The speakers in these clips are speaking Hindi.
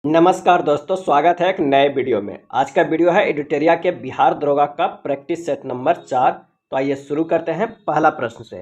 नमस्कार दोस्तों, स्वागत है एक नए वीडियो में। आज का वीडियो है एडिटोरिया के बिहार दरोगा का प्रैक्टिस सेट नंबर 4। तो आइए शुरू करते हैं पहला प्रश्न से।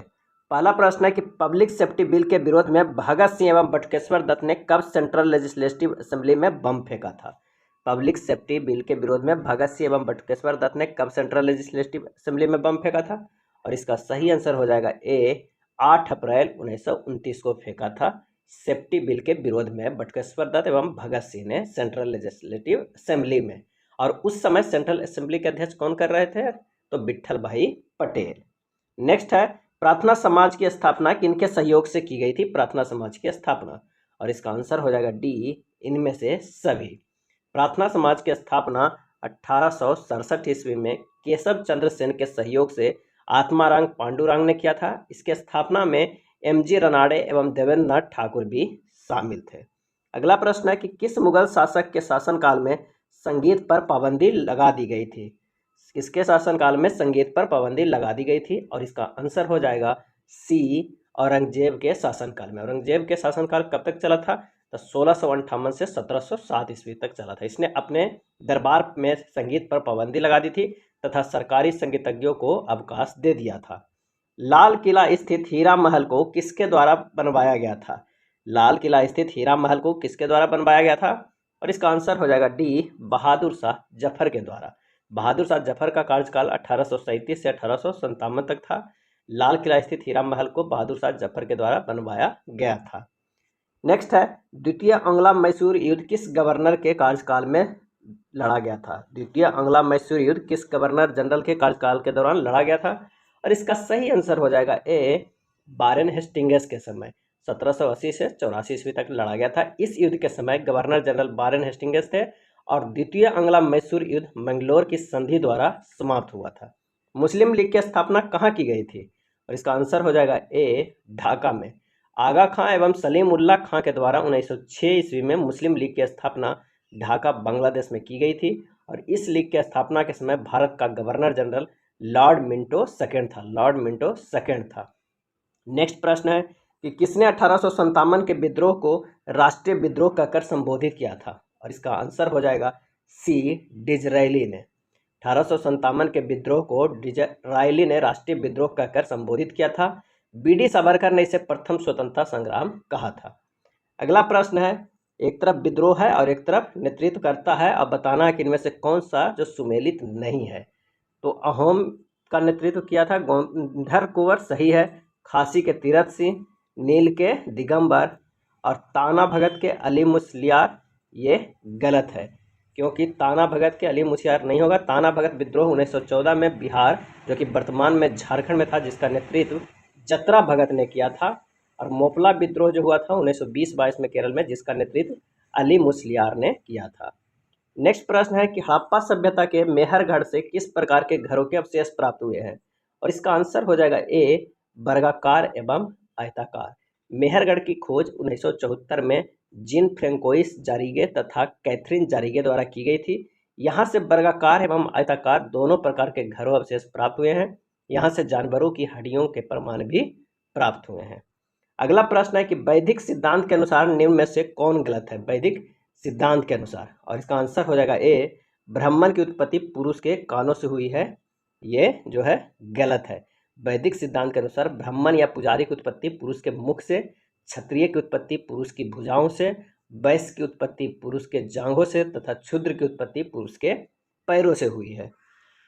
पहला प्रश्न है कि पब्लिक सेफ्टी बिल के विरोध में भगत सिंह एवं बटुकेश्वर दत्त ने कब सेंट्रल लेजिस्लेटिव असेंबली में बम फेंका था। पब्लिक सेफ्टी बिल के विरोध में भगत सिंह एवं बटुकेश्वर दत्त ने कब सेंट्रल लेजिस्लेटिव असेंबली में बम फेंका था। और इसका सही आंसर हो जाएगा ए, 8 अप्रैल 1929 को फेंका था। सेफ्टी बिल के विरोध में बटुकेश्वर दत्त एवं भगत सिंह ने सेंट्रल लेजिस्लेटिव असेंबली में। और उस समय सेंट्रल असेंबली के अध्यक्ष कौन कर रहे थे? तो विट्ठल भाई पटेल। नेक्स्ट है, प्रार्थना समाज की स्थापना किनके सहयोग से की गई थी? प्रार्थना समाज की स्थापना, और इसका आंसर हो जाएगा डी, इनमें से सभी। प्रार्थना समाज की स्थापना 1867 ईस्वी में केशव चंद्र सेन के सहयोग से आत्माराम पांडुरंग ने किया था। इसके स्थापना में एमजी रानडे एवं देवेंद्र नाथ ठाकुर भी शामिल थे। अगला प्रश्न है कि किस मुगल शासक के शासनकाल में संगीत पर पाबंदी लगा दी गई थी? किसके शासनकाल में संगीत पर पाबंदी लगा दी गई थी? और इसका आंसर हो जाएगा सी, औरंगजेब के शासनकाल में। औरंगजेब के शासनकाल कब तक चला था? तो 1658 से 1707 ईस्वी तक चला था। इसने अपने दरबार में संगीत पर पाबंदी लगा दी थी तथा सरकारी संगीतज्ञों को अवकाश दे दिया था। लाल किला स्थित हीरा महल को किसके द्वारा बनवाया गया था? लाल किला स्थित हीरा महल को किसके द्वारा बनवाया गया था? और इसका आंसर हो जाएगा डी, बहादुर शाह जफर के द्वारा। बहादुर शाह जफर का कार्यकाल 1837 से 1857 तक था। लाल किला स्थित हीरा महल को बहादुर शाह जफर के द्वारा बनवाया गया था। नेक्स्ट है, द्वितीय आंग्ला मैसूर युद्ध किस गवर्नर के कार्यकाल में लड़ा गया था? द्वितीय आंग्ला मैसूर युद्ध किस गवर्नर जनरल के कार्यकाल के दौरान लड़ा गया था? और इसका सही आंसर हो जाएगा ए, वारेन हेस्टिंग्स के समय 1780 से 84 ईस्वी तक लड़ा गया था। इस युद्ध के समय गवर्नर जनरल वारेन हेस्टिंग्स थे और द्वितीय आंग्ला मैसूर युद्ध मंगलोर की संधि द्वारा समाप्त हुआ था। मुस्लिम लीग की स्थापना कहाँ की गई थी? और इसका आंसर हो जाएगा ए, ढाका में। आगा खां एवं सलीम उल्लाह खां के द्वारा 1906 ईस्वी में मुस्लिम लीग की स्थापना ढाका बांग्लादेश में की गई थी। और इस लीग की स्थापना के समय भारत का governor general Lord Minto second था। लॉर्ड मिंटो सेकेंड था। नेक्स्ट प्रश्न है कि किसने 1857 के विद्रोह को राष्ट्रीय विद्रोह कहकर संबोधित किया था? और इसका आंसर हो जाएगा सी, डिजरायली ने। 1857 के विद्रोह को डिजरायली ने राष्ट्रीय विद्रोह कहकर संबोधित किया था। बीडी सावरकर ने इसे प्रथम स्वतंत्रता संग्राम कहा था। अगला प्रश्न है, एक तरफ विद्रोह है और एक तरफ नेतृत्व करता है। अब बताना है कि इनमें से कौन सा जो सुमेलित नहीं है। तो अहोम का नेतृत्व किया था गोंधर कुंवर, सही है। खासी के तीरथ सिंह, नील के दिगंबर और ताना भगत के अली मुसलियार, ये गलत है क्योंकि ताना भगत के अली मुसलियार नहीं होगा। ताना भगत विद्रोह 1914 में बिहार, जो कि वर्तमान में झारखंड में था, जिसका नेतृत्व जतरा भगत ने किया था। और मोपला विद्रोह जो हुआ था 1920-22 में केरल में, जिसका नेतृत्व अली मुसलियार ने किया था। नेक्स्ट प्रश्न है कि हड़प्पा सभ्यता के मेहरगढ़ से किस प्रकार के घरों के अवशेष प्राप्त हुए हैं? और इसका आंसर हो जाएगा ए, वर्गाकार एवं आयताकार। मेहरगढ़ की खोज 1974 में जीन फ्रेंकोइस जारीगे तथा कैथरीन जारीगे द्वारा की गई थी। यहाँ से वर्गाकार एवं आयताकार दोनों प्रकार के घरों अवशेष प्राप्त हुए हैं। यहाँ से जानवरों की हड्डियों के प्रमाण भी प्राप्त हुए हैं। अगला प्रश्न है कि वैदिक सिद्धांत के अनुसार निम्न में से कौन गलत है? वैदिक सिद्धांत के अनुसार, और इसका आंसर हो जाएगा ए, ब्राह्मण की उत्पत्ति पुरुष के कानों से हुई है। ये जो है गलत है। वैदिक सिद्धांत के अनुसार ब्राह्मण या पुजारी की उत्पत्ति पुरुष के मुख से, क्षत्रिय की उत्पत्ति पुरुष की भुजाओं से, वैश्य की उत्पत्ति पुरुष के जांघों से तथा क्षुद्र की उत्पत्ति पुरुष के पैरों से हुई है।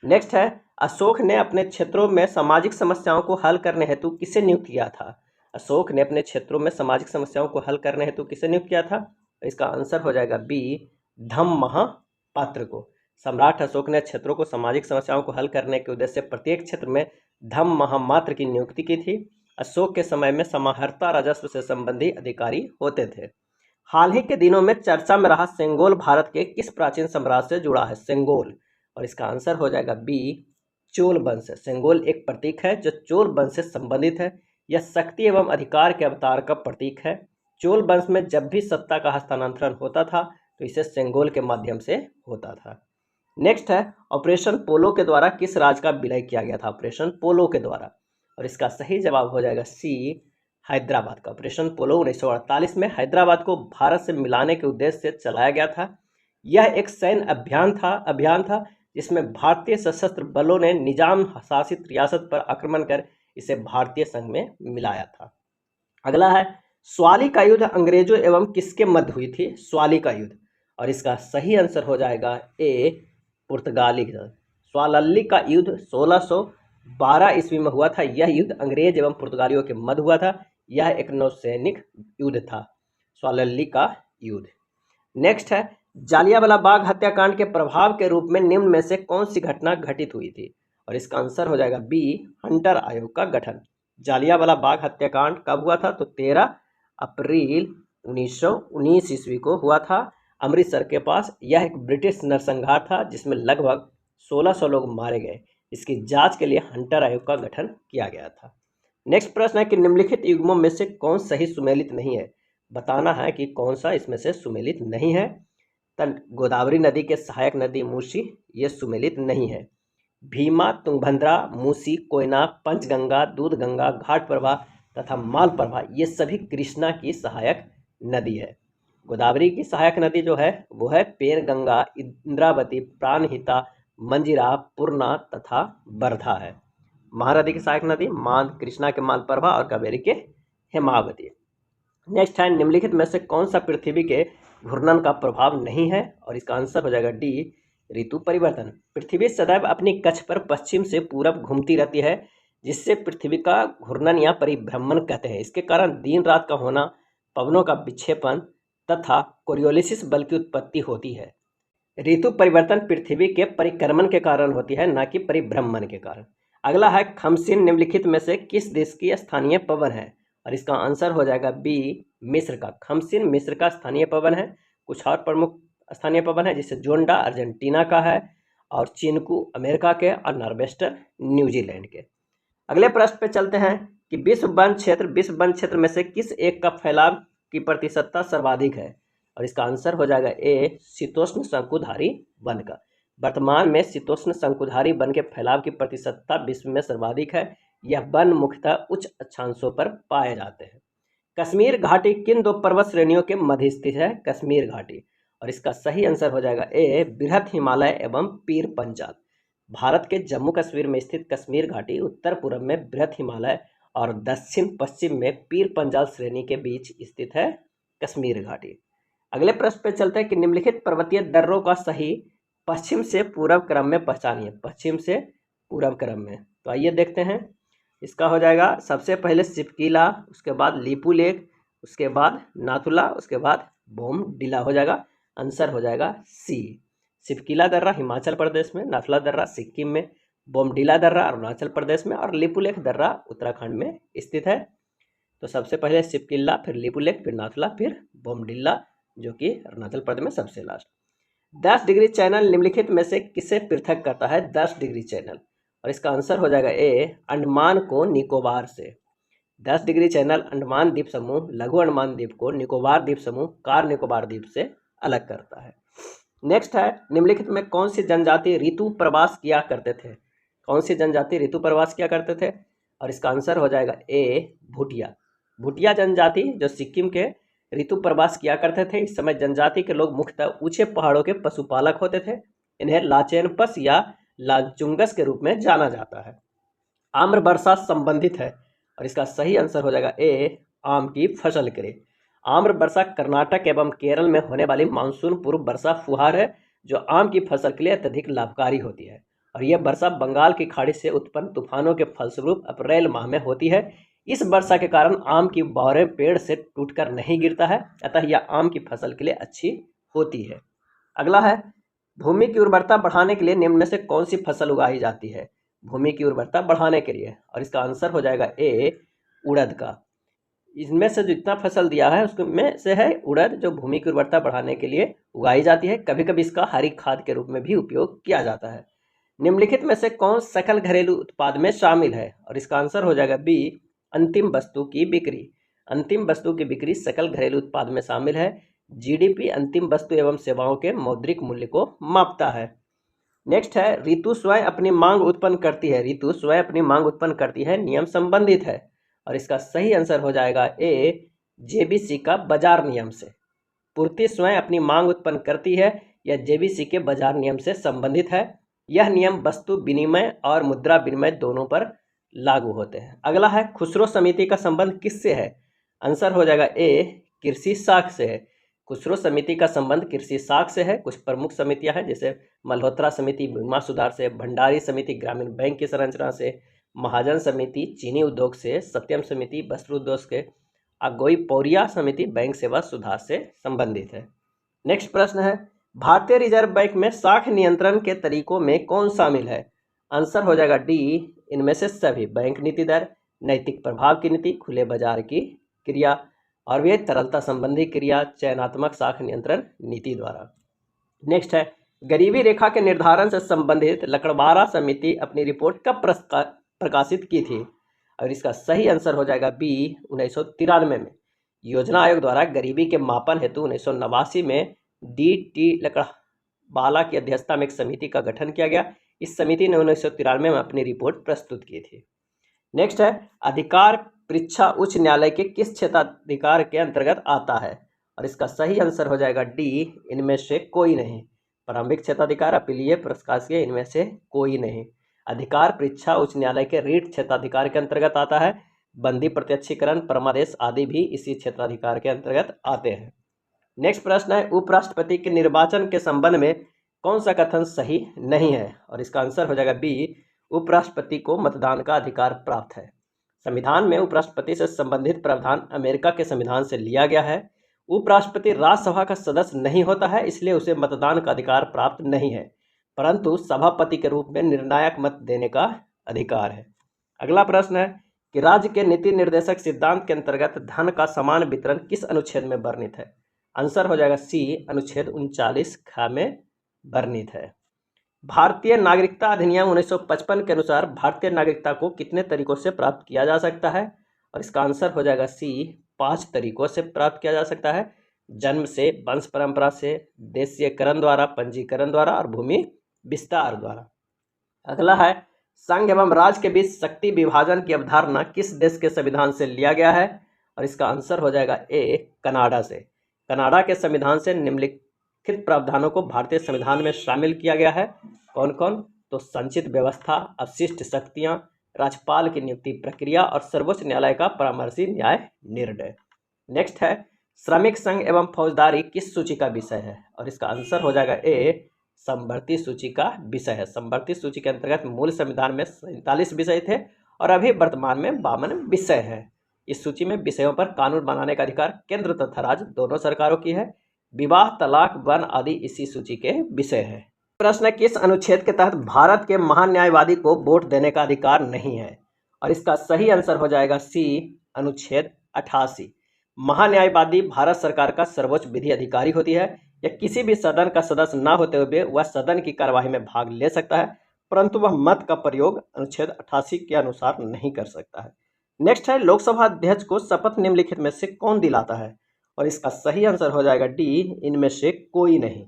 नेक्स्ट है, अशोक ने अपने क्षेत्रों में सामाजिक समस्याओं को हल करने हेतु किसे नियुक्त किया था? अशोक ने अपने क्षेत्रों में सामाजिक समस्याओं को हल करने हेतु किसे नियुक्त किया था? इसका आंसर हो जाएगा बी, धम्ममहापात्र को। सम्राट अशोक ने क्षेत्रों को सामाजिक समस्याओं को हल करने के उद्देश्य से प्रत्येक क्षेत्र में धम्ममहापात्र की नियुक्ति की थी। अशोक के समय में समाहर्ता राजस्व से संबंधी अधिकारी होते थे। हाल ही के दिनों में चर्चा में रहा सेंगोल भारत के किस प्राचीन साम्राज्य से जुड़ा है? सेंगोल, और इसका आंसर हो जाएगा बी, चोल वंश। सेंगोल एक प्रतीक है जो चोल वंश से संबंधित है। यह शक्ति एवं अधिकार के अवतार का प्रतीक है। चोल वंश में जब भी सत्ता का हस्तांतरण होता था तो इसे सेंगोल के माध्यम से होता था। नेक्स्ट है, ऑपरेशन पोलो के द्वारा किस राज्य का विलय किया गया था? ऑपरेशन पोलो के द्वारा, और इसका सही जवाब हो जाएगा सी, हैदराबाद का। ऑपरेशन पोलो 1948 में हैदराबाद को भारत से मिलाने के उद्देश्य से चलाया गया था। यह एक सैन्य अभियान था जिसमें भारतीय सशस्त्र बलों ने निजाम शासित रियासत पर आक्रमण कर इसे भारतीय संघ में मिलाया था। अगला है स्वाली का युद्ध अंग्रेजों एवं किसके मध्य हुई थी? स्वाली का युद्ध, और इसका सही आंसर हो जाएगा ए, पुर्तगाली के साथ। स्वालल्ली का युद्ध 1612 ईस्वी में हुआ था। यह युद्ध अंग्रेज एवं पुर्तगालियों के मध्य हुआ था। यह एक नौसैनिक युद्ध था, स्वालल्ली का युद्ध। नेक्स्ट है जालियांवाला बाग हत्याकांड के प्रभाव के रूप में निम्न में से कौन सी घटना घटित हुई थी? और इसका आंसर हो जाएगा बी, हंटर आयोग का गठन। जालियांवाला बाग हत्याकांड कब हुआ था? तो 13 अप्रैल 1919 ईस्वी को हुआ था, अमृतसर के पास। यह एक ब्रिटिश नरसंहार था जिसमें लगभग 1600 लोग मारे गए। इसकी जांच के लिए हंटर आयोग का गठन किया गया था। नेक्स्ट प्रश्न है कि निम्नलिखित युग्मों में से कौन सही सुमेलित नहीं है? बताना है कि कौन सा इसमें से सुमेलित नहीं है। गोदावरी नदी के सहायक नदी मूसी, ये सुमेलित नहीं है। भीमा, तुंगभद्रा, मूसी, कोयना, पंचगंगा, दूधगंगा, घाट प्रभा तथा माल प्रभा, ये सभी कृष्णा की सहायक नदी है। गोदावरी की सहायक नदी जो है वो है पेरगंगा, इंद्रावती, प्राणहिता, मंजिरा, पूर्णा तथा वर्धा है। महानदी की सहायक नदी मान, कृष्णा के मालप्रभा और कावेरी के हेमावती। नेक्स्ट है निम्नलिखित में से कौन सा पृथ्वी के घूर्णन का प्रभाव नहीं है? और इसका आंसर हो जाएगा डी, ऋतु परिवर्तन। पृथ्वी सदैव अपनी कक्ष पर पश्चिम से पूरब घूमती रहती है, जिससे पृथ्वी का घूर्णन या परिभ्रमण कहते हैं। इसके कारण दिन रात का होना, पवनों का विक्षेपण तथा कोरियोलिसिस बल की उत्पत्ति होती है। ऋतु परिवर्तन पृथ्वी के परिक्रमण के कारण होती है, न कि परिभ्रमण के कारण। अगला है खमसिन निम्नलिखित में से किस देश की स्थानीय पवन है? और इसका आंसर हो जाएगा बी, मिस्र का। खमसिन मिस्र का स्थानीय पवन है। कुछ और प्रमुख स्थानीय पवन है, जैसे जोंडा अर्जेंटीना का है, और चिनकू अमेरिका के, और नार्वेस्टर न्यूजीलैंड के। अगले प्रश्न पे चलते हैं कि विश्व वन क्षेत्र में से किस एक का फैलाव की प्रतिशतता सर्वाधिक है? और इसका आंसर हो जाएगा ए, शीतोष्ण शंकुधारी वन का। वर्तमान में शीतोष्ण शंकुधारी वन के फैलाव की प्रतिशतता विश्व में सर्वाधिक है। यह वन मुख्यतः उच्च अक्षांशों पर पाए जाते हैं। कश्मीर घाटी किन दो पर्वत श्रेणियों के मध्य स्थित है? कश्मीर घाटी, और इसका सही आंसर हो जाएगा ए, बृहत हिमालय एवं पीर पंजाल। भारत के जम्मू कश्मीर में स्थित कश्मीर घाटी उत्तर पूर्व में बृहत हिमालय और दक्षिण पश्चिम में पीर पंजाल श्रेणी के बीच स्थित है कश्मीर घाटी। अगले प्रश्न पे चलते हैं कि निम्नलिखित पर्वतीय दर्रों का सही पश्चिम से पूर्व क्रम में पहचानिए। पश्चिम से पूर्व क्रम में, तो आइए देखते हैं। इसका हो जाएगा सबसे पहले सिपकीला, उसके बाद लिपुलेख, उसके बाद नाथुला, उसके बाद बोमडिला हो जाएगा। आंसर हो जाएगा सी, सिपकीला दर्रा हिमाचल प्रदेश में, नाथुला दर्रा सिक्किम में, बोमडिला दर्रा अरुणाचल प्रदेश में, और लिपुलेख दर्रा उत्तराखंड में स्थित है। तो सबसे पहले सिपकिला, फिर लिपुलेख, फिर नाथुला, फिर बोमडिला, जो कि अरुणाचल प्रदेश में सबसे लास्ट। 10 डिग्री चैनल निम्नलिखित में से किसे पृथक करता है? 10 डिग्री चैनल, और इसका आंसर हो जाएगा ए, अंडमान को निकोबार से। 10 डिग्री चैनल अंडमान द्वीप समूह, लघु अंडमान द्वीप को निकोबार द्वीप समूह, कार निकोबार द्वीप से अलग करता है। नेक्स्ट है निम्नलिखित में कौन सी जनजाति ऋतु प्रवास किया करते थे? कौन सी जनजाति ऋतु प्रवास किया करते थे? और इसका आंसर हो जाएगा ए, भूटिया। भूटिया जनजाति जो सिक्किम के ऋतु प्रवास किया करते थे। इस समय जनजाति के लोग मुख्यतः ऊंचे पहाड़ों के पशुपालक होते थे। इन्हें लाचेनपस या लाचुंगस के रूप में जाना जाता है। आम्र वर्षा संबंधित है, और इसका सही आंसर हो जाएगा ए, आम की फसल के लिए। आम्र वर्षा कर्नाटक एवं केरल में होने वाली मानसून पूर्व वर्षा फुहार है, जो आम की फसल के लिए अत्यधिक लाभकारी होती है। और यह वर्षा बंगाल की खाड़ी से उत्पन्न तूफानों के फलस्वरूप अप्रैल माह में होती है। इस वर्षा के कारण आम की बौरें पेड़ से टूटकर नहीं गिरता है, अतः यह आम की फसल के लिए अच्छी होती है। अगला है भूमि की उर्वरता बढ़ाने के लिए निम्न में से कौन सी फसल उगाई जाती है? भूमि की उर्वरता बढ़ाने के लिए, और इसका आंसर हो जाएगा ए, उड़द का। इसमें से जितना फसल दिया है उसमें से है उड़द, जो भूमि की उर्वरता बढ़ाने के लिए उगाई जाती है। कभी कभी इसका हरी खाद के रूप में भी उपयोग किया जाता है। निम्नलिखित में से कौन सकल घरेलू उत्पाद में शामिल है? और इसका आंसर हो जाएगा बी, अंतिम वस्तु की बिक्री। अंतिम वस्तु की बिक्री सकल घरेलू उत्पाद में शामिल है। जीडीपी अंतिम वस्तु एवं सेवाओं के मौद्रिक मूल्य को मापता है। नेक्स्ट है ऋतु स्वयं अपनी मांग उत्पन्न करती है। ऋतु स्वयं अपनी मांग उत्पन्न करती है, नियम संबंधित है। और इसका सही आंसर हो जाएगा ए, जेबीसी का बाजार नियम से। पूर्ति स्वयं अपनी मांग उत्पन्न करती है, यह जेबीसी के बाजार नियम से संबंधित है। यह नियम वस्तु विनिमय और मुद्रा विनिमय दोनों पर लागू होते हैं। अगला है खुसरो समिति का संबंध किससे है? आंसर हो जाएगा ए, कृषि साख से है। खुसरो समिति का संबंध कृषि साख से है। कुछ प्रमुख समितियां हैं जैसे मल्होत्रा समिति बीमा सुधार से, भंडारी समिति ग्रामीण बैंक की संरचना से, महाजन समिति चीनी उद्योग से, सत्यम समिति वस्त्र उद्योग से, अगोई पौरिया समिति बैंक सेवा सुधार से संबंधित है। नेक्स्ट प्रश्न है, भारतीय रिजर्व बैंक में साख नियंत्रण के तरीकों में कौन शामिल है? आंसर हो जाएगा डी, इनमें से सभी। बैंक नीति दर, नैतिक प्रभाव की नीति, खुले बाजार की क्रिया और वे तरलता संबंधी क्रिया चयनात्मक साख नियंत्रण नीति द्वारा। नेक्स्ट है, गरीबी रेखा के निर्धारण से संबंधित लकड़वारा समिति अपनी रिपोर्ट कब प्रकाशित की थी? और इसका सही आंसर हो जाएगा बी, 1993 में। योजना आयोग द्वारा गरीबी के मापन हेतु 1989 में डी लकड़वाला की अध्यक्षता में एक समिति का गठन किया गया। इस समिति ने 1993 में अपनी रिपोर्ट प्रस्तुत की थी। नेक्स्ट है, अधिकार परीक्षा उच्च न्यायालय के किस क्षेत्राधिकार के अंतर्गत आता है? और इसका सही आंसर हो जाएगा डी, इनमें से कोई नहीं। प्रारंभिक क्षेत्राधिकार, अपीलीय, प्रशासकीय, इनमें से कोई नहीं। अधिकार परीक्षा उच्च न्यायालय के रीट क्षेत्राधिकार के अंतर्गत आता है। बंदी प्रत्यक्षीकरण, परमादेश आदि भी इसी क्षेत्राधिकार के अंतर्गत आते हैं। नेक्स्ट प्रश्न है, उपराष्ट्रपति के निर्वाचन के संबंध में कौन सा कथन सही नहीं है? और इसका आंसर हो जाएगा बी, उपराष्ट्रपति को मतदान का अधिकार प्राप्त है। संविधान में उपराष्ट्रपति से संबंधित प्रावधान अमेरिका के संविधान से लिया गया है। उपराष्ट्रपति राज्यसभा का सदस्य नहीं होता है, इसलिए उसे मतदान का अधिकार प्राप्त नहीं है, परंतु सभापति के रूप में निर्णायक मत देने का अधिकार है। अगला प्रश्न है कि राज्य के नीति निर्देशक सिद्धांत के अंतर्गत धन का समान वितरण किस अनुच्छेद में वर्णित है? आंसर हो जाएगा सी, अनुच्छेद 39 ख में वर्णित है। भारतीय नागरिकता अधिनियम 1955 के अनुसार भारतीय नागरिकता को कितने तरीकों से प्राप्त किया जा सकता है? और इसका आंसर हो जाएगा सी, 5 तरीकों से प्राप्त किया जा सकता है। जन्म से, वंश परंपरा से, देशीयकरण द्वारा, पंजीकरण द्वारा और भूमि विस्तार द्वारा। अगला है, संघ एवं राज्य के बीच शक्ति विभाजन की अवधारणा किस देश के संविधान से लिया गया है? और इसका आंसर हो जाएगा ए, कनाडा से। कनाडा के संविधान से निम्नलिखित प्रावधानों को भारतीय संविधान में शामिल किया गया है। कौन कौन? तो संचित व्यवस्था, अवशिष्ट शक्तियां, राज्यपाल की नियुक्ति प्रक्रिया और सर्वोच्च न्यायालय का परामर्शी न्याय निर्णय। नेक्स्ट है, श्रमिक संघ एवं फौजदारी किस सूची का विषय है? और इसका आंसर हो जाएगा ए, समवर्ती सूची का विषय है। समवर्ती सूची के अंतर्गत मूल संविधान में 47 विषय थे और अभी वर्तमान में 52 विषय है। इस सूची में विषयों पर कानून बनाने का अधिकार केंद्र तथा राज्य दोनों सरकारों की है। विवाह, तलाक, वन आदि इसी सूची के विषय है। प्रश्न, किस अनुच्छेद के तहत भारत के महान्यायवादी को वोट देने का अधिकार नहीं है? और इसका सही आंसर हो जाएगा सी, अनुच्छेद 88। महान्यायवादी भारत सरकार का सर्वोच्च विधि अधिकारी होती है। यह किसी भी सदन का सदस्य न होते हुए वह सदन की कार्यवाही में भाग ले सकता है, परंतु वह मत का प्रयोग अनुच्छेद 88 के अनुसार नहीं कर सकता है। नेक्स्ट है, लोकसभा अध्यक्ष को शपथ निम्नलिखित में से कौन दिलाता है? और इसका सही आंसर हो जाएगा डी, इनमें से कोई नहीं।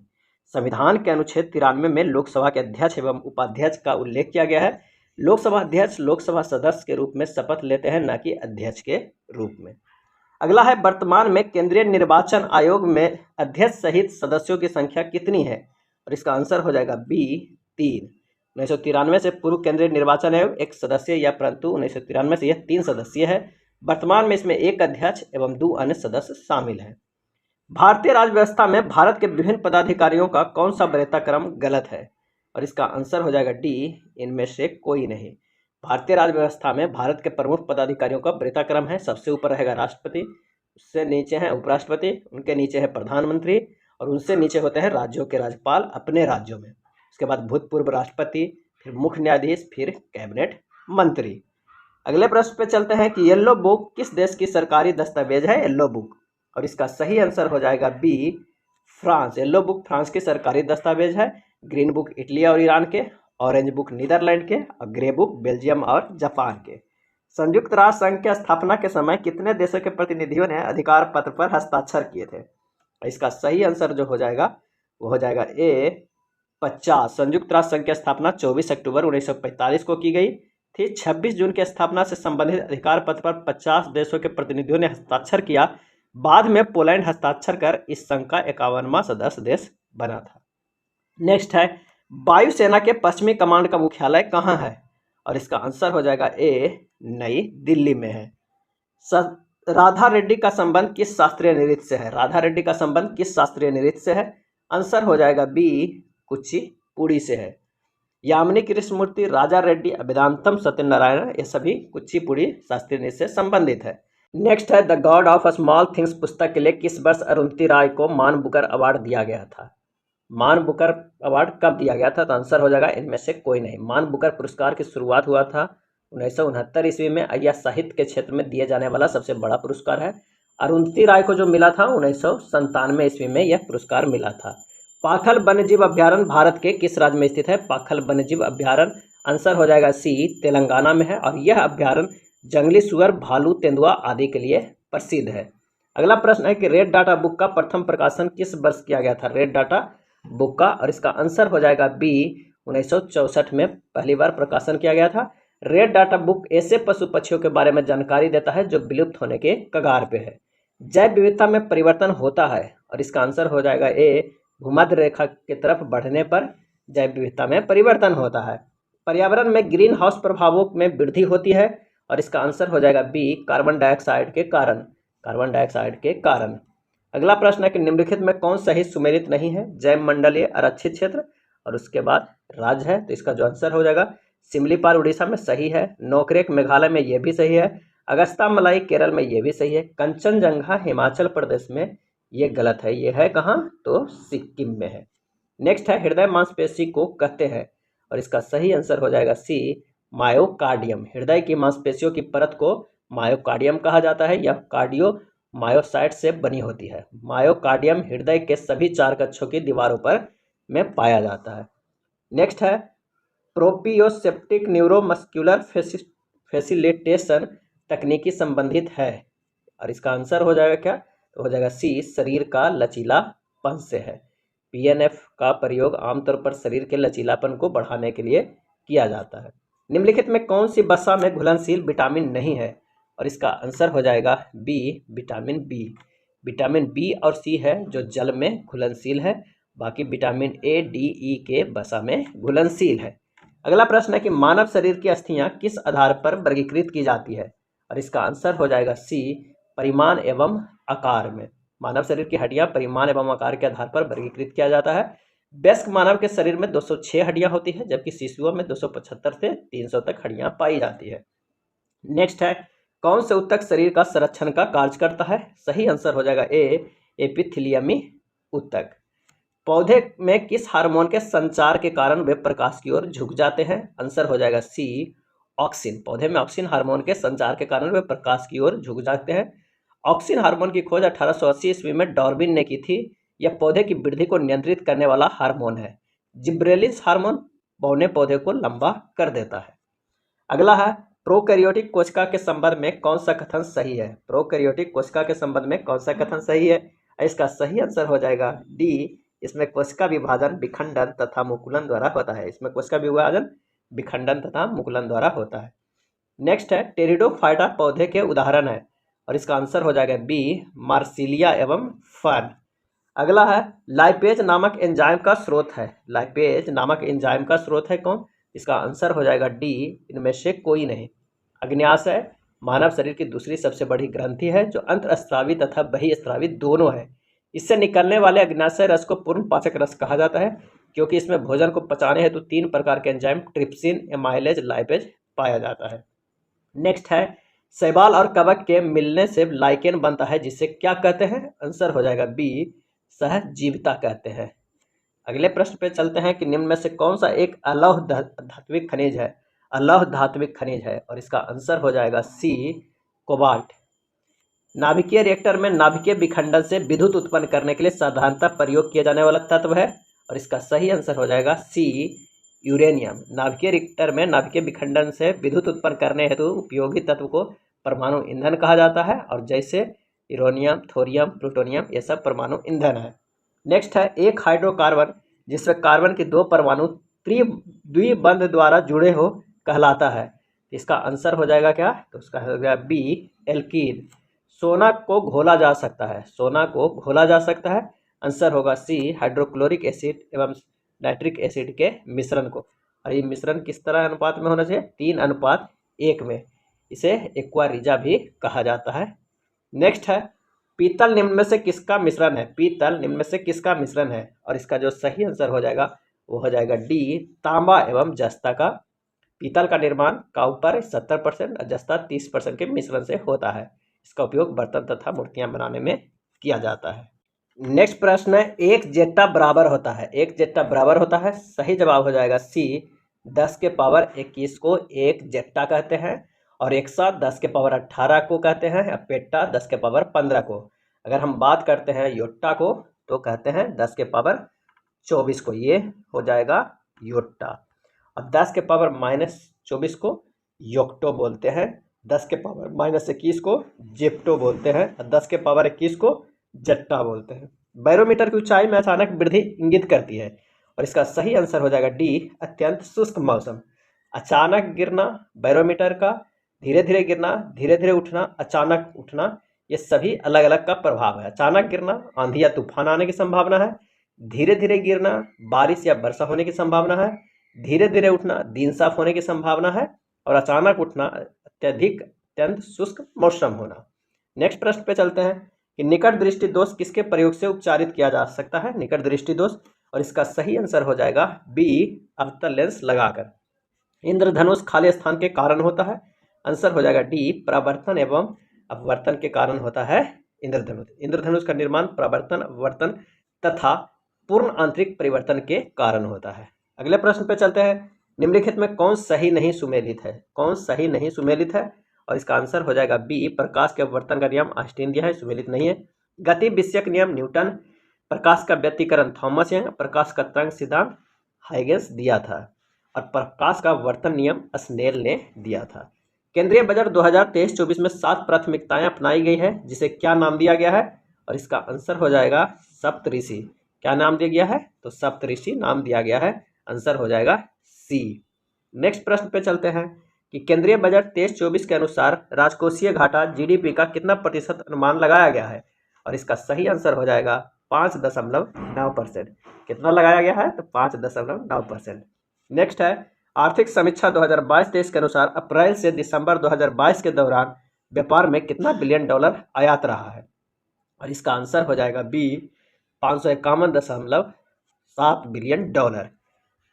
संविधान के अनुच्छेद 93 में लोकसभा के अध्यक्ष एवं उपाध्यक्ष का उल्लेख किया गया है। लोकसभा अध्यक्ष लोकसभा सदस्य के रूप में शपथ लेते हैं, न कि अध्यक्ष के रूप में। अगला है, वर्तमान में केंद्रीय निर्वाचन आयोग में अध्यक्ष सहित सदस्यों की संख्या कितनी है? और इसका आंसर हो जाएगा बी, 3। 1993 से पूर्व केंद्रीय निर्वाचन आयोग एक सदस्य या परंतु 1993 से यह 3 सदस्यीय है। वर्तमान में इसमें एक अध्यक्ष एवं 2 अन्य सदस्य शामिल हैं। भारतीय राज्य व्यवस्था में भारत के विभिन्न पदाधिकारियों का कौन सा वरीयता क्रम गलत है? और इसका आंसर हो जाएगा डी, इनमें से कोई नहीं। भारतीय राज्य व्यवस्था में भारत के प्रमुख पदाधिकारियों का वरीयता क्रम है। सबसे ऊपर रहेगा राष्ट्रपति, उससे नीचे है उपराष्ट्रपति, उनके नीचे है प्रधानमंत्री और उनसे नीचे होते हैं राज्यों के राज्यपाल अपने राज्यों में। उसके बाद भूतपूर्व राष्ट्रपति, फिर मुख्य न्यायाधीश, फिर कैबिनेट मंत्री। अगले प्रश्न पे चलते हैं कि येलो बुक किस देश की सरकारी दस्तावेज है? येलो बुक, और इसका सही आंसर हो जाएगा B, France. Yellow book France की सरकारी दस्तावेज है। ग्रीन बुक इटली और ईरान के, ऑरेंज बुक नीदरलैंड के और ग्रे बुक बेल्जियम और जापान के। संयुक्त राष्ट्र संघ की स्थापना के समय कितने देशों के प्रतिनिधियों ने अधिकार पत्र पर हस्ताक्षर किए थे? इसका सही आंसर जो हो जाएगा वो हो जाएगा ए, 50। संयुक्त राष्ट्र संघ की स्थापना 24 अक्टूबर 1945 को की गई। थी। 26 जून की स्थापना से संबंधित अधिकार पत्र पर 50 देशों के प्रतिनिधियों ने हस्ताक्षर किया। बाद में पोलैंड हस्ताक्षर कर इस संघ का 51वां सदस्य देश बना था। नेक्स्ट है, वायुसेना के पश्चिमी कमांड का मुख्यालय कहाँ है? और इसका आंसर हो जाएगा ए, नई दिल्ली में है। राधा रेड्डी का संबंध किस शास्त्रीय नृत्य से है? राधा रेड्डी का संबंध किस शास्त्रीय नृत्य से है? आंसर हो जाएगा बी, कुचिपुड़ी से है। यामिनी कृष्णमूर्ति, राजा रेड्डी, अभिदांतम सत्यनारायण, ये सभी कुचिपुड़ी शास्त्रीय नृत्य से संबंधित है। नेक्स्ट है, the God of small things पुस्तक के लिए किस वर्ष अरुंधति राय को मान बुकर अवार्ड दिया गया था? मान बुकर अवार्ड कब दिया गया था? तो आंसर हो जाएगा इनमें से कोई नहीं। मान बुकर पुरस्कार की शुरुआत हुआ था 1969 ईस्वी में। यह साहित्य के क्षेत्र में दिए जाने वाला सबसे बड़ा पुरस्कार है। अरुंधति राय को जो मिला था 1997 ईस्वी में यह पुरस्कार मिला था। पाखल वन्यजीव अभ्यारण्य भारत के किस राज्य में स्थित है? पाखल वन्यजीव अभ्यारण्य, आंसर हो जाएगा सी, तेलंगाना में है। और यह अभ्यारण्य जंगली सुअर, भालू, तेंदुआ आदि के लिए प्रसिद्ध है। अगला प्रश्न है कि रेड डाटा बुक का प्रथम प्रकाशन किस वर्ष किया गया था? रेड डाटा बुक का, और इसका आंसर हो जाएगा बी, 1964 में पहली बार प्रकाशन किया गया था। रेड डाटा बुक ऐसे पशु पक्षियों के बारे में जानकारी देता है जो विलुप्त होने के कगार पे है। जैव विविधता में परिवर्तन होता है, और इसका आंसर हो जाएगा ए, भूमध्य रेखा की तरफ बढ़ने पर जैव विविधता में परिवर्तन होता है। पर्यावरण में ग्रीन हाउस प्रभावों में वृद्धि होती है, और इसका आंसर हो जाएगा बी, कार्बन डाइऑक्साइड के कारण। कार्बन डाइऑक्साइड के कारण। अगला प्रश्न है कि निम्नलिखित में कौन सही सुमेलित नहीं है? जैव मंडलीय आरक्षित क्षेत्र, और उसके बाद राज्य है, तो इसका जो आंसर हो जाएगा सिमलीपाल उड़ीसा में सही है। नोकरेक मेघालय में ये भी सही है। अगस्ता मलाई केरल में ये भी सही है। कंचनजंगा हिमाचल प्रदेश में ये गलत है। ये है कहाँ? तो सिक्किम में है। नेक्स्ट है, हृदय मांसपेशी को कहते हैं, और इसका सही आंसर हो जाएगा सी, मायोकार्डियम। हृदय की मांसपेशियों की परत को मायोकार्डियम कहा जाता है। यह कार्डियो मायोसाइट से बनी होती है। मायोकार्डियम हृदय के सभी 4 कक्षों की दीवारों पर में पाया जाता है। नेक्स्ट है, प्रोपियोसेप्टिक न्यूरोमस्कुलर फैसिलिटेशन तकनीकी संबंधित है, और इसका आंसर हो जाएगा क्या? तो हो जाएगा सी, शरीर का लचीलापन से है। पीएनएफ का प्रयोग आमतौर पर शरीर के लचीलापन को बढ़ाने के लिए किया जाता है। निम्नलिखित में कौन सी वसा में घुलनशील विटामिन नहीं है? और इसका आंसर हो जाएगा B, vitamin B. Vitamin B और सी है जो जल में घुलनशील है। बाकी विटामिन ए, डी, ई के वसा में घुलनशील है। अगला प्रश्न है कि मानव शरीर की अस्थियां किस आधार पर वर्गीकृत की जाती है? और इसका आंसर हो जाएगा सी, परिमाण एवं आकार में। मानव शरीर की हड्डियां परिमाण एवं आकार के आधार पर वर्गीकृत किया जाता है। वयस्क मानव के शरीर में 206 हड्डियां होती है, जबकि शिशुओं में 275 से 300 तक हड्डियां पाई जाती है। नेक्स्ट है, कौन से ऊतक शरीर का संरक्षण का कार्य करता है? सही आंसर हो जाएगा ए, एपिथेलियमी ऊतक। पौधे में किस हार्मोन के संचार के कारण वे प्रकाश की ओर झुक जाते हैं? आंसर हो जाएगा सी, ऑक्सिन। पौधे में ऑक्सिन हार्मोन के संचार के कारण वे प्रकाश की ओर झुक जाते हैं। ऑक्सिन हार्मोन की खोज 1880 ईस्वी में डार्विन ने की थी। यह पौधे की वृद्धि को नियंत्रित करने वाला हार्मोन है। जिब्रेलिस हार्मोन बौने पौधे को लंबा कर देता है। अगला है, प्रोकैरियोटिक कोशिका के संबंध में कौन सा कथन सही है? प्रोकैरियोटिक कोशिका के संबंध में कौन सा कथन सही है? इसका सही आंसर हो जाएगा डी, इसमें कोशिका विभाजन, विखंडन तथा मुकुलन द्वारा होता है। इसमें कोशिका विभाजन, विखंडन तथा मुकुलन द्वारा होता है। नेक्स्ट है, टेरिडोफाइटा पौधे के उदाहरण है, और इसका आंसर हो जाएगा बी, मार्सिलिया एवं फर्न। अगला है, लाइपेज नामक एंजाइम का स्रोत है। लाइपेज नामक एंजाइम का स्रोत है कौन? इसका आंसर हो जाएगा डी, इनमें से कोई नहीं। अग्न्याशय मानव शरीर की दूसरी सबसे बड़ी ग्रंथि है जो अंतःस्रावी तथा बहिःस्रावी दोनों है। इससे निकलने वाले अग्न्याशय रस को पूर्ण पाचक रस कहा जाता है, क्योंकि इसमें भोजन को पचाने हेतु 3 प्रकार के एंजाइम ट्रिप्सिन, एमाइलेज, लाइपेज पाया जाता है। नेक्स्ट है, शैवाल और कवक के मिलने से लाइकेन बनता है, जिसे क्या कहते हैं? आंसर हो जाएगा बी, सहजीविता कहते हैं। अगले प्रश्न पे चलते हैं कि निम्न में से कौन सा एक अलौह धात्विक खनिज है? अलौह धात्विक खनिज है, और इसका आंसर हो जाएगा सी, कोबाल्ट। नाभिकीय रिएक्टर में नाभिकीय विखंडन से विद्युत उत्पन्न करने के लिए साधारणतः प्रयोग किया जाने वाला तत्व है, और इसका सही आंसर हो जाएगा सी, यूरेनियम। नाभिकीय रिएक्टर में नाभिकीय विखंडन से विद्युत उत्पन्न करने हेतु उपयोगी तत्व को परमाणु ईंधन कहा जाता है, और जैसे यूरेनियम, थोरियम, प्लूटोनियम, ये सब परमाणु ईंधन है। नेक्स्ट है, एक हाइड्रोकार्बन जिसमें कार्बन के 2 परमाणु द्विबंध द्वारा जुड़े हो कहलाता है। इसका आंसर हो जाएगा क्या, तो उसका हो गया बी एल्कीन। सोना को घोला जा सकता है, सोना को घोला जा सकता है, आंसर होगा सी हाइड्रोक्लोरिक एसिड एवं नाइट्रिक एसिड के मिश्रण को। और ये मिश्रण किस तरह अनुपात में होना चाहिए, 3:1 में। इसे एक्वा रिजा भी कहा जाता है। नेक्स्ट है पीतल निम्न में से किसका मिश्रण है, पीतल निम्न में से किसका मिश्रण है, और इसका जो सही आंसर हो जाएगा वो हो जाएगा डी तांबा एवं जस्ता का। पीतल का निर्माण कॉपर 70% और जस्ता 30% के मिश्रण से होता है। इसका उपयोग बर्तन तथा मूर्तियां बनाने में किया जाता है। नेक्स्ट प्रश्न है एक जेटा बराबर होता है, एक जेटा बराबर होता है, सही जवाब हो जाएगा सी 10⁻21 को एक जेटा कहते हैं, और 10⁻18 को कहते हैं, या पेट्टा 10⁻15 को। अगर हम बात करते हैं योट्टा को तो कहते हैं 10⁻24 को, ये हो जाएगा योट्टा। और 10⁻−24 को योक्टो बोलते हैं, 10⁻−21 को जेप्टो बोलते हैं, और 10⁻21 को जट्टा बोलते हैं। बैरोमीटर की ऊंचाई में अचानक वृद्धि इंगित करती है, और इसका सही आंसर हो जाएगा डी अत्यंत शुष्क मौसम। अचानक गिरना बैरोमीटर का, धीरे धीरे गिरना, धीरे धीरे उठना, अचानक उठना, ये सभी अलग अलग का प्रभाव है। अचानक गिरना आंधी या तूफान आने की संभावना है, धीरे धीरे गिरना बारिश या वर्षा होने की संभावना है, धीरे धीरे उठना दिन साफ होने की संभावना है, और अचानक उठना अत्यंत शुष्क मौसम होना। नेक्स्ट प्रश्न पे चलते हैं कि निकट दृष्टि दोष किसके प्रयोग से उपचारित किया जा सकता है, निकट दृष्टि दोष, और इसका सही आंसर हो जाएगा बी अवतल लेंस लगाकर। इंद्रधनुष खाली स्थान के कारण होता है, आंसर हो जाएगा डी प्रवर्तन एवं अपवर्तन के कारण होता है इंद्रधनुष। इंद्रधनुष का निर्माण प्रवर्तन, अपवर्तन तथा पूर्ण आंतरिक परिवर्तन के कारण होता है। अगले प्रश्न पे चलते हैं निम्नलिखित में कौन सही नहीं सुमेलित है, कौन सही नहीं सुमेलित है, और इसका आंसर हो जाएगा बी प्रकाश के अपवर्तन का नियम आइंस्टीन दिया है, सुमेलित नहीं है। गति विषयक नियम न्यूटन, प्रकाश का व्यतिकरण थॉमस यंग, प्रकाश का तरंग सिद्धांत हाइगेंस दिया था, और प्रकाश का अपवर्तन नियम स्नेल ने दिया था। केंद्रीय बजट 2023-24 में 7 प्राथमिकताएं अपनाई गई है, जिसे क्या नाम दिया गया है, और इसका आंसर हो जाएगा सप्तऋषि। क्या नाम दिया गया है, तो सप्तऋषि नाम दिया गया है, आंसर हो जाएगा सी। नेक्स्ट प्रश्न पे चलते हैं कि केंद्रीय बजट 23-24 के अनुसार राजकोषीय घाटा जीडीपी का कितना प्रतिशत अनुमान लगाया गया है, और इसका सही आंसर हो जाएगा 5.9%। कितना लगाया गया है, तो 5.9%। नेक्स्ट है आर्थिक समीक्षा 2022-23 के अनुसार अप्रैल से दिसंबर 2022 के दौरान व्यापार में कितना बिलियन डॉलर आयात रहा है, और इसका आंसर हो जाएगा बी 551.7 बिलियन डॉलर।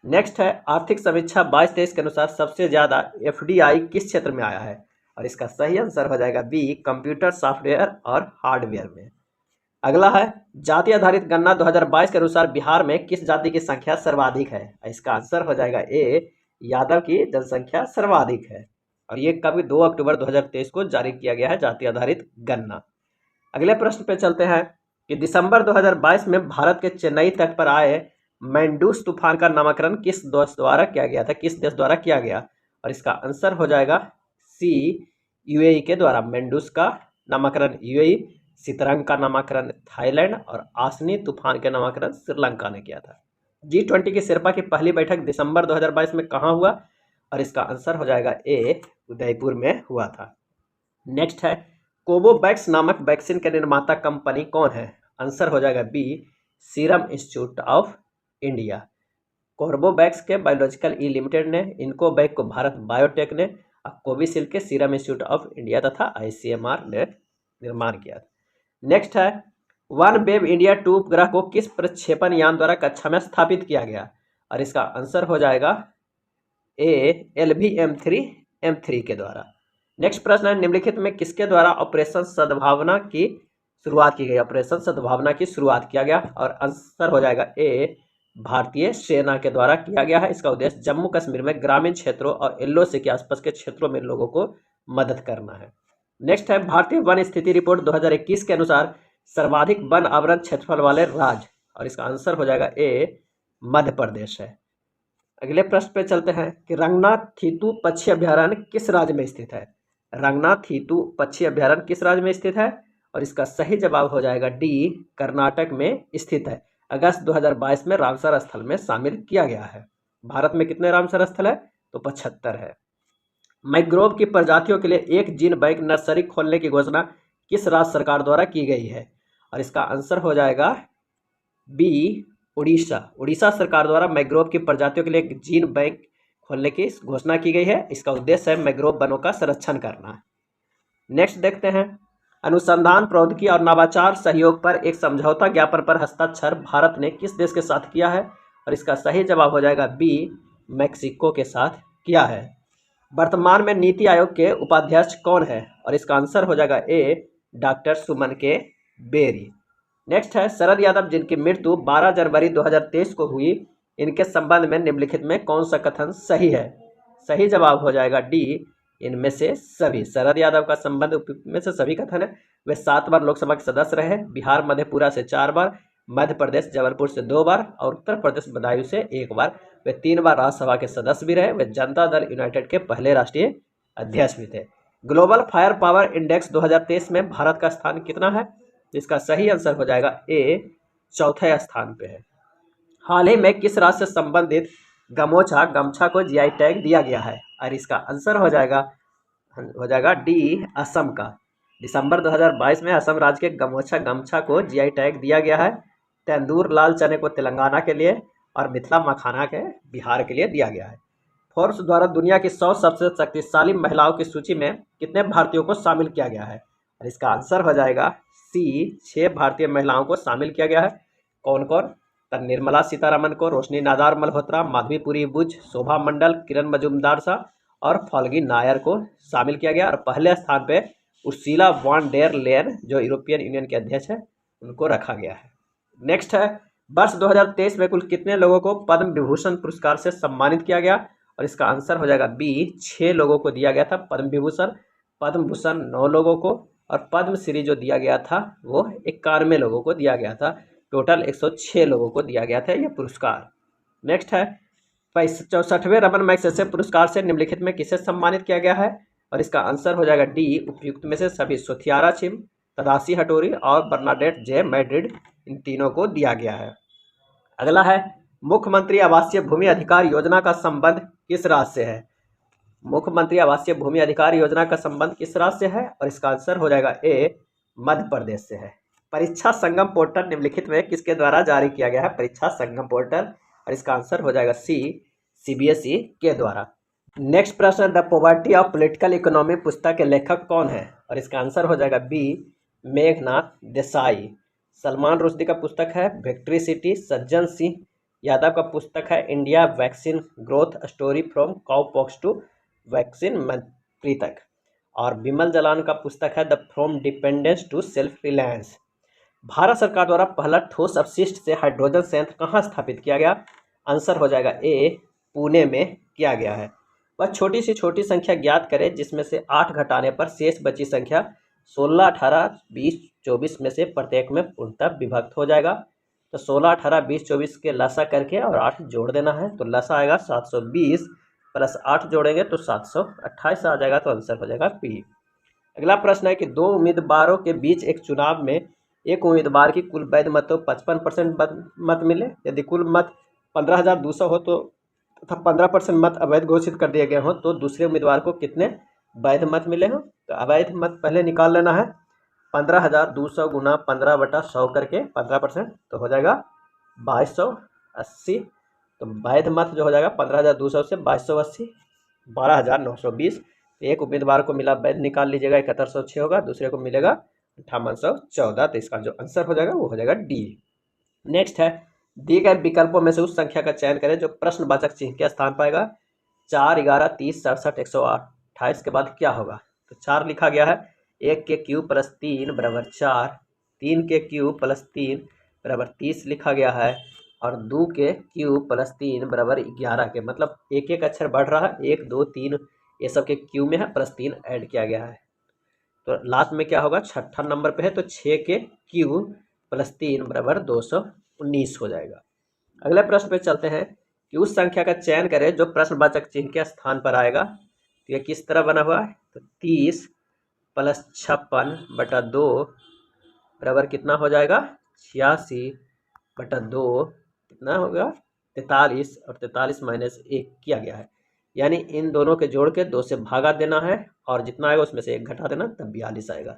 नेक्स्ट है आर्थिक समीक्षा 22-23 के अनुसार सबसे ज़्यादा एफडीआई किस क्षेत्र में आया है, और इसका सही आंसर हो जाएगा बी कंप्यूटर सॉफ्टवेयर और हार्डवेयर में। अगला है जाति आधारित गणना 2022 के अनुसार बिहार में किस जाति की संख्या सर्वाधिक है, इसका आंसर हो जाएगा ए यादव की जनसंख्या सर्वाधिक है, और ये कभी 2 अक्टूबर 2023 को जारी किया गया है जाति आधारित गणना। अगले प्रश्न पे चलते हैं कि दिसंबर 2022 में भारत के चेन्नई तट पर आए मैंडूस तूफान का नामकरण किस देश द्वारा किया गया था, किस देश द्वारा किया गया, और इसका आंसर हो जाएगा सी यूएई के द्वारा। मैंडूस का नामकरण यूएई, सितरंग का नामकरण थाईलैंड, और आसनी तूफान के नामकरण श्रीलंका ने किया था। G20 की शेरपा की पहली बैठक दिसंबर 2022 में कहाँ हुआ, और इसका आंसर हो जाएगा ए उदयपुर में हुआ था। नेक्स्ट है कोवोवैक्स नामक वैक्सीन के निर्माता कंपनी कौन है, आंसर हो जाएगा B Serum Institute of India. Corbevax के बायोलॉजिकल ई लिमिटेड ने, इनकोवैक को भारत बायोटेक ने, और कोविशील्ड के सीरम इंस्टीट्यूट ऑफ इंडिया तथा ICMR ने निर्माण किया। नेक्स्ट है वन वेब इंडिया 2 उपग्रह को किस प्रक्षेपण यान द्वारा कक्षा में स्थापित किया गया, और इसका आंसर हो जाएगा ए LVM-3 के द्वारा। नेक्स्ट प्रश्न है निम्नलिखित में किसके द्वारा ऑपरेशन सद्भावना की शुरुआत की गई, ऑपरेशन सद्भावना की शुरुआत किया गया, और आंसर हो जाएगा ए भारतीय सेना के द्वारा किया गया है। इसका उद्देश्य जम्मू कश्मीर में ग्रामीण क्षेत्रों और LOC के आसपास के क्षेत्रों में लोगों को मदद करना है। नेक्स्ट है भारतीय वन स्थिति रिपोर्ट 2021 के अनुसार सर्वाधिक वन आवरण क्षेत्रफल वाले राज्य, और इसका आंसर हो जाएगा ए मध्य प्रदेश है। अगले प्रश्न पे चलते हैं कि रंगनाथीतू पक्षी अभ्यारण्य किस राज्य में स्थित है, रंगनाथीतू पक्षी अभ्यारण्य किस राज्य में स्थित है, और इसका सही जवाब हो जाएगा डी कर्नाटक में स्थित है। अगस्त 2022 में रामसर स्थल में शामिल किया गया है। भारत में कितने रामसर स्थल है, तो 75 है। मैंग्रोव की प्रजातियों के लिए एक जीन बैंक नर्सरी खोलने की घोषणा किस राज्य सरकार द्वारा की गई है? और इसका आंसर हो जाएगा बी, उड़ीसा। उड़ीसा सरकार द्वारा मैंग्रोव की प्रजातियों के लिए एक जीन बैंक खोलने की घोषणा की गई है। इसका उद्देश्य है मैंग्रोव वनों का संरक्षण करना। नेक्स्ट देखते हैं, अनुसंधान प्रौद्योगिकी और नवाचार सहयोग पर एक समझौता ज्ञापन पर हस्ताक्षर भारत ने किस देश के साथ किया है? और इसका सही जवाब हो जाएगा बी, मैक्सिको के साथ किया है। वर्तमान में नीति आयोग के उपाध्यक्ष कौन है? और इसका आंसर हो जाएगा ए, डॉक्टर सुमन के बेरी। नेक्स्ट है, शरद यादव जिनकी मृत्यु 12 जनवरी 2023 को हुई, इनके संबंध में निम्नलिखित में कौन सा कथन सही है? सही जवाब हो जाएगा डी, इनमें से सभी। शरद यादव का संबंध उपयुक्त में से सभी कथन है। वे 7 बार लोकसभा के सदस्य रहे, बिहार मधेपुरा से 4 बार, मध्य प्रदेश जबलपुर से 2 बार और उत्तर प्रदेश बदायूं से 1 बार। वे 3 बार राज्यसभा के सदस्य भी रहे। वे जनता दल यूनाइटेड के पहले राष्ट्रीय अध्यक्ष भी थे। ग्लोबल फायर पावर इंडेक्स 2023 में भारत का स्थान कितना है? इसका सही आंसर हो जाएगा ए, चौथे स्थान पे है। हाल ही में किस राज्य से संबंधित गमछा को जीआई टैग दिया गया है? और इसका आंसर हो जाएगा डी, असम का। दिसंबर 2022 में असम राज्य के गमछा को जीआई टैग दिया गया है। तेंदूर लाल चने को तेलंगाना के लिए और मिथिला मखाना के बिहार के लिए दिया गया है। फोर्ब्स द्वारा दुनिया की 100 सबसे शक्तिशाली महिलाओं की सूची में कितने भारतीयों को शामिल किया गया है? और इसका आंसर हो जाएगा सी, 6 भारतीय महिलाओं को शामिल किया गया है। कौन कौन? निर्मला सीतारमन को, रोशनी नादार मल्होत्रा, माधवीपुरी बुच, शोभा मंडल, किरण मजूमदार शाह और फॉल्गी नायर को शामिल किया गया। और पहले स्थान पे उर्सुला वॉन डेर लेयन जो यूरोपियन यूनियन के अध्यक्ष है, उनको रखा गया है। नेक्स्ट है, वर्ष 2023 में कुल कितने लोगों को पद्म विभूषण पुरस्कार से सम्मानित किया गया? और इसका आंसर हो जाएगा बी, 6 लोगों को दिया गया था पद्म विभूषण। पद्म भूषण 9 लोगों को और पद्मश्री जो दिया गया था वो 91 लोगों को दिया गया था। टोटल 106 लोगों को दिया गया था यह पुरस्कार। नेक्स्ट है, 64वें रमन मैग्सेसे पुरस्कार से निम्नलिखित में किसे सम्मानित किया गया है? और इसका आंसर हो जाएगा डी, उपयुक्त में से सभी। सोथियारा चिम, तदासी हटोरी और बर्नाडेट जे मैड्रिड, इन तीनों को दिया गया है। अगला है, मुख्यमंत्री आवासीय भूमि अधिकार योजना का संबंध किस राज्य से है? मुख्यमंत्री आवासीय भूमि अधिकार योजना का संबंध किस राज्य से है? और इसका आंसर हो जाएगा ए, मध्य प्रदेश से है। परीक्षा संगम पोर्टल निम्नलिखित में किसके द्वारा जारी किया गया है? परीक्षा संगम पोर्टल। और इसका आंसर हो जाएगा सी, सीबीएसई के द्वारा। नेक्स्ट प्रश्न, the poverty of political economy पुस्तक के लेखक कौन है? और इसका आंसर हो जाएगा बी, मेघनाथ देसाई। सलमान रुश्दी का पुस्तक है विक्ट्री सिटी। सज्जन सिंह यादव का पुस्तक है India vaccine growth story from cowpox to vaccine मंत्री तक। और बिमल जलान का पुस्तक है the from dependence to self reliance. Bharat सरकार द्वारा पहला ठोस अपशिष्ट से हाइड्रोजन संयंत्र कहाँ स्थापित किया गया? आंसर हो जाएगा ए, पुणे में किया गया है। वह छोटी से छोटी संख्या ज्ञात करें जिसमें से 8 घटाने पर शेष बची संख्या 16, 18, 20, 24 में से प्रत्येक में पूर्णतः विभक्त हो जाएगा। तो 16, 18, 20, 24 के लसा करके और 8 जोड़ देना है। तो लसा आएगा 720 प्लस 8 जोड़ेंगे तो 728 आ जाएगा। तो आंसर हो जाएगा पी। अगला प्रश्न है कि 2 उम्मीदवारों के बीच एक चुनाव में एक उम्मीदवार की कुल वैध मतों 55% मत मिले। यदि कुल मत 15,200 हो तो तथा 15% मत अवैध घोषित कर दिए गए हों तो दूसरे उम्मीदवार को कितने वैध मत मिले हों? तो अवैध मत पहले निकाल लेना है। 15,200 गुना 15/100 करके 15% तो हो जाएगा 2280। तो वैध मत जो हो जाएगा 15,200 से 2280, 12,920। एक उम्मीदवार को मिला वैध निकाल लीजिएगा, 7106 होगा। दूसरे को मिलेगा 5814। तो इसका जो आंसर हो जाएगा वो हो जाएगा डी। नेक्स्ट है, दिए गए विकल्पों में से उस संख्या का चयन करें जो प्रश्नवाचक चिन्ह के स्थान पाएगा। 4, 11, 30, 67, 128 के बाद क्या होगा? तो 4 लिखा गया है। 1 के क्यूब प्लस 3 बराबर 4, 3 के क्यूब प्लस 3 बराबर 30 लिखा गया है और 2 के क्यूब प्लस 3 बराबर 11 के, मतलब एक एक अक्षर बढ़ रहा है। 1, 2, 3 ये सब के क्यूब में है, प्लस 3 ऐड किया गया है। तो लास्ट में क्या होगा? 6ठा नंबर पे है तो 6 के क्यूब प्लस 3 बराबर 219 हो जाएगा। अगले प्रश्न पे चलते हैं कि उस संख्या का चयन करें जो प्रश्नवाचक चिन्ह के स्थान पर आएगा। तो ये किस तरह बना हुआ है? तो 30 प्लस 56/2 बराबर कितना हो जाएगा? 86/2 कितना होगा? 43 और 43 - 1 किया गया है। यानी इन दोनों के जोड़ के 2 से भागा देना है और जितना आएगा उसमें से 1 घटा देना, तब 42 आएगा।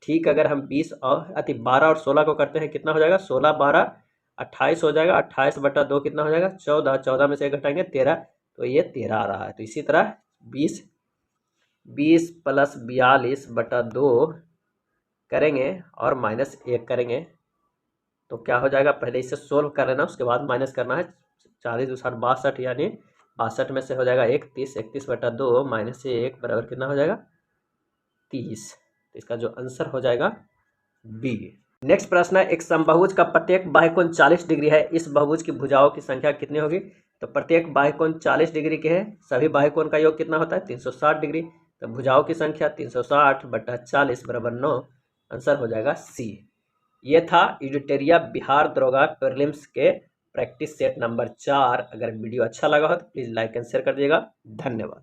ठीक, अगर हम 20 और 12 और 16 को करते हैं कितना हो जाएगा, 16 12 28 हो जाएगा। 28/2 कितना हो जाएगा, 14। 14 में से 1 घटाएंगे 13, तो ये 13 आ रहा है। तो इसी तरह 20 + 42/2 करेंगे और -1 करेंगे तो क्या हो जाएगा, पहले इसे सोल्व कर लेना, उसके बाद माइनस करना है। 40 2 60 62, यानी 62 में से हो जाएगा 31। 31/2 -1 बराबर कितना हो जाएगा, 30। तो इसका जो आंसर हो जाएगा बी। नेक्स्ट प्रश्न है, एक समबाहुज का प्रत्येक बाह्य कोण 40 डिग्री है, इस बहुभुज की भुजाओं की संख्या कितनी होगी। तो प्रत्येक बाह्य कोण 40 डिग्री के है, सभी बाह्य कोण का योग कितना होता है, 360 डिग्री। तो भुजाओं की संख्या 360/40 = 9। आंसर हो जाएगा सी। ये था एडिटोरिया बिहार दरोगा प्रीलिम्स के प्रैक्टिस सेट नंबर 4। अगर वीडियो अच्छा लगा हो तो प्लीज़ लाइक एंड शेयर कर दीजिएगा। धन्यवाद।